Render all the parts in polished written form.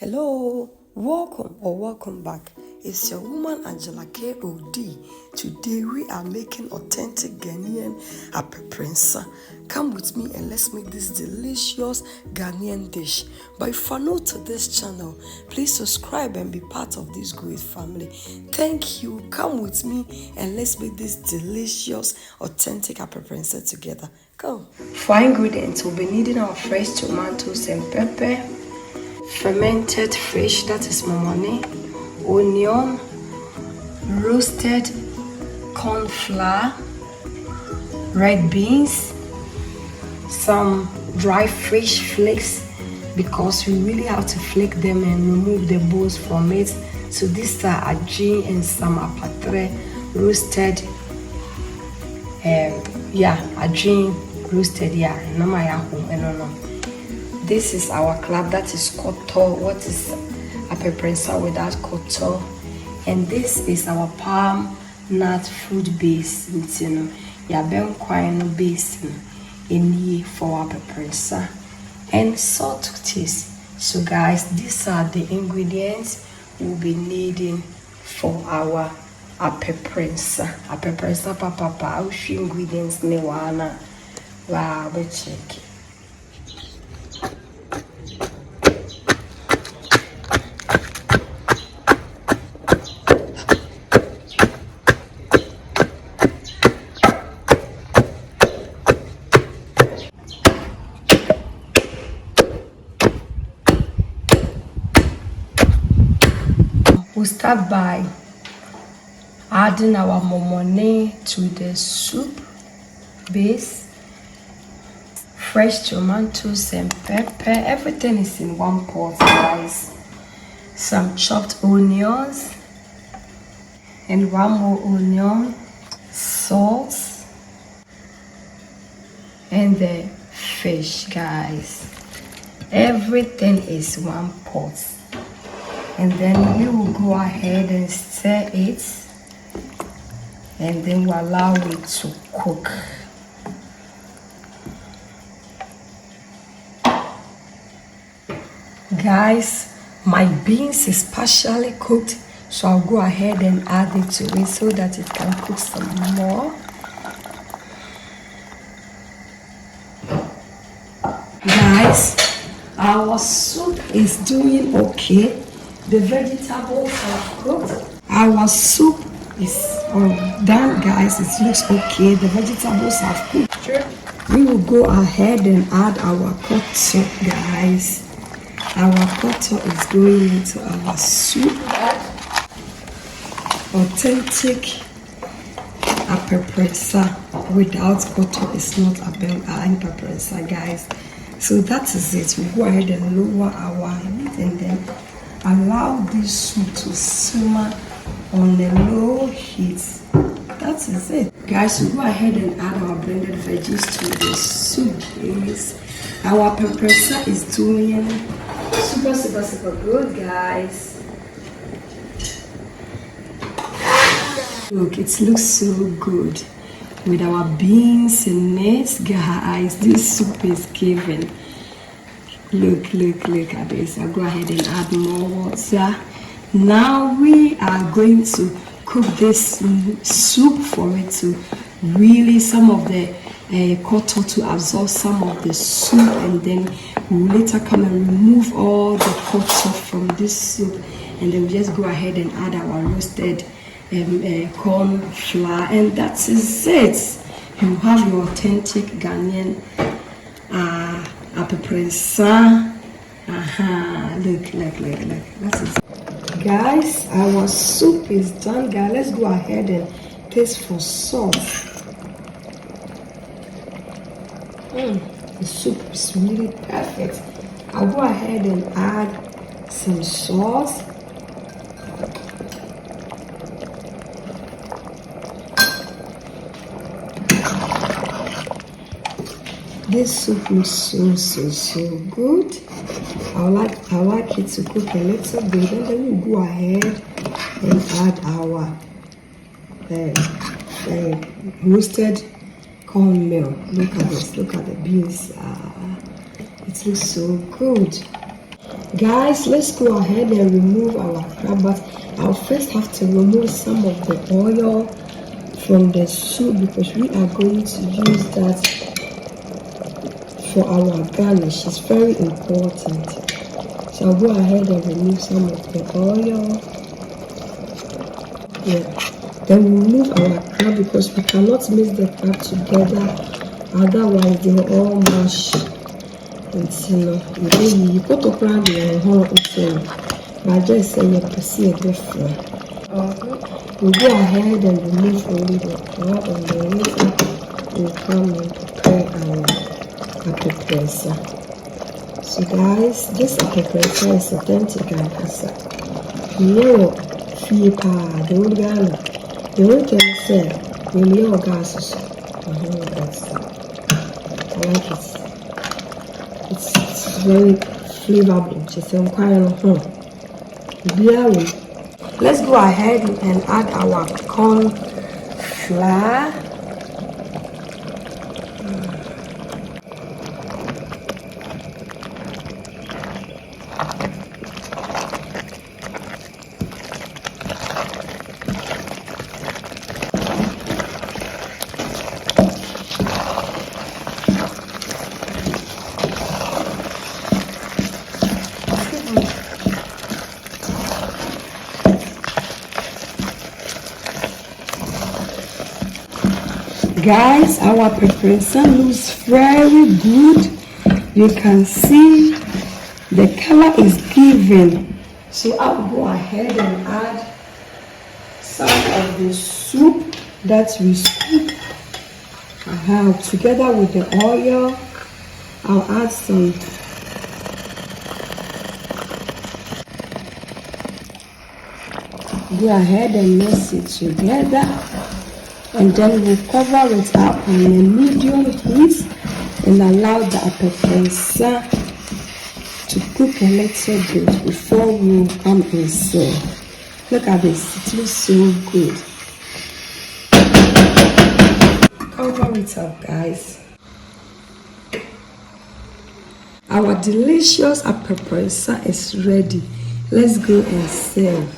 Hello, welcome back. It's your woman Angela K.O.D. Today we are making authentic Ghanaian Aprapansa. Come with me and let's make this delicious Ghanaian dish. But if you're new to this channel, please subscribe and be part of this great family. Thank you. Come with me and let's make this delicious authentic Aprapansa together. Come. For ingredients, we'll be needing our fresh tomatoes and pepper, fermented fish, that is momone, onion, roasted corn flour, red beans, some dry fish flakes because we really have to flake them and remove the bones from it. So these are ajin and some apatre roasted, ajin roasted, This is our club, that is koto. What is Aprapansa without koto? And this is our palm nut fruit base. Base in for Aprapansa and salt to taste. So guys, these are the ingredients we'll be needing for our Aprapansa. Aprapansa papa. Which ingredients ne wana? Wow, we check it. We'll start by adding our momone to the soup base, fresh tomatoes and pepper. Everything is in one pot, guys. Some chopped onions and one more onion, salt, and the fish, guys. Everything is one pot. And then we will go ahead and stir it, and then we'll allow it to cook. Guys, my beans is partially cooked, so I'll go ahead and add it to it so that it can cook some more. Guys, our soup is doing okay. The vegetables are cooked. Our soup is done, guys. It looks okay. The vegetables are cooked. We will go ahead and add our koto, guys. Our koto is going into our soup. Authentic Aprapansa without koto is not Aprapansa, guys. So that is it. We go ahead and lower our heat and then allow this soup to simmer on a low heat. That is it. Guys, we go ahead and add our blended veggies to the soup. Our Aprapansa is doing super good, guys. Look, it looks so good with our beans in it, guys. This soup is giving. Look at this. I'll go ahead and add more water. Now we are going to cook this soup for it to really, some of the koto to absorb some of the soup, and then we'll later come and remove all the koto from this soup, and then we just go ahead and add our roasted corn flour, and that is it. You have your authentic Ghanaian Aprapansa. Look. That's it. Guys, our soup is done, guys. Let's go ahead and taste for salt. The soup is really perfect. I'll go ahead and add some sauce. This soup looks so good. I like it to cook a little bit, and then we go ahead and add our roasted cornmeal. Look at this. Look at the beans. It looks so good. Guys, let's go ahead and remove our crab, but I'll first have to remove some of the oil from the soup because we are going to use that for our garnish. It's very important. So I'll go ahead and remove some of the oil. Yeah. Then we remove our crab because we cannot mix the crab together, otherwise they will all mash. You put up around the whole thing. But just say you perceive it different. We'll go ahead and remove only the crab, and then later we'll come and prepare our aprapansa. So guys, this aprapansa is authentic and casa. You feel the old Ghana. The only thing is that when you have gas, I like it. It's very flavorful. Just inquire home. Let's go ahead and add our corn flour. Guys, our preparation looks very good. You can see the color is given. So I'll go ahead and add some of the soup that we scoop. Together with the oil, I'll add some go ahead and mix it together, and then we'll cover it up on a medium heat and allow the aprapansa to cook a little bit before we come and serve. Look at this, it looks so good. Cover it up, guys. Our delicious aprapansa is ready. Let's go and serve.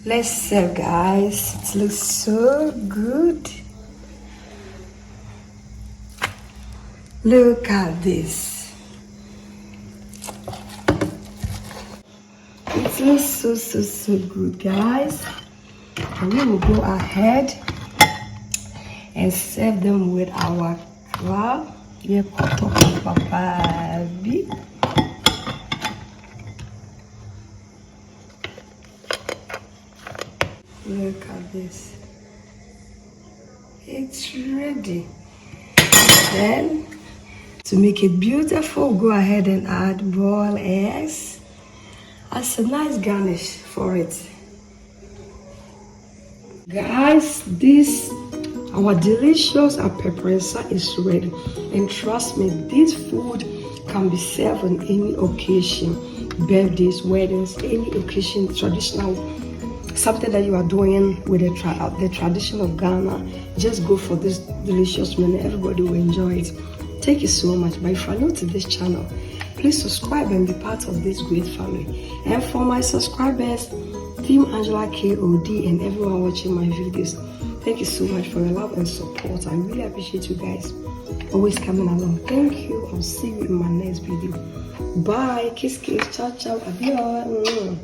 Let's serve, guys. It looks so good. Look at this. It looks so good, guys. And we will go ahead and serve them with our crab. Look at this. It's ready. Then, to make it beautiful, go ahead and add boiled eggs as a nice garnish for it. Guys, our delicious aprapansa is ready. And trust me, this food can be served on any occasion. Birthdays, weddings, any occasion, traditional, something that you are doing with the tradition of Ghana. Just go for this delicious meal. Everybody will enjoy it. Thank you so much. But if you are new to this channel, please subscribe and be part of this great family. And for my subscribers, Team Angela KOD and everyone watching my videos, thank you so much for your love and support. I really appreciate you guys always coming along. Thank you. I'll see you in my next video. Bye. Kiss, kiss. Ciao, ciao. Adios.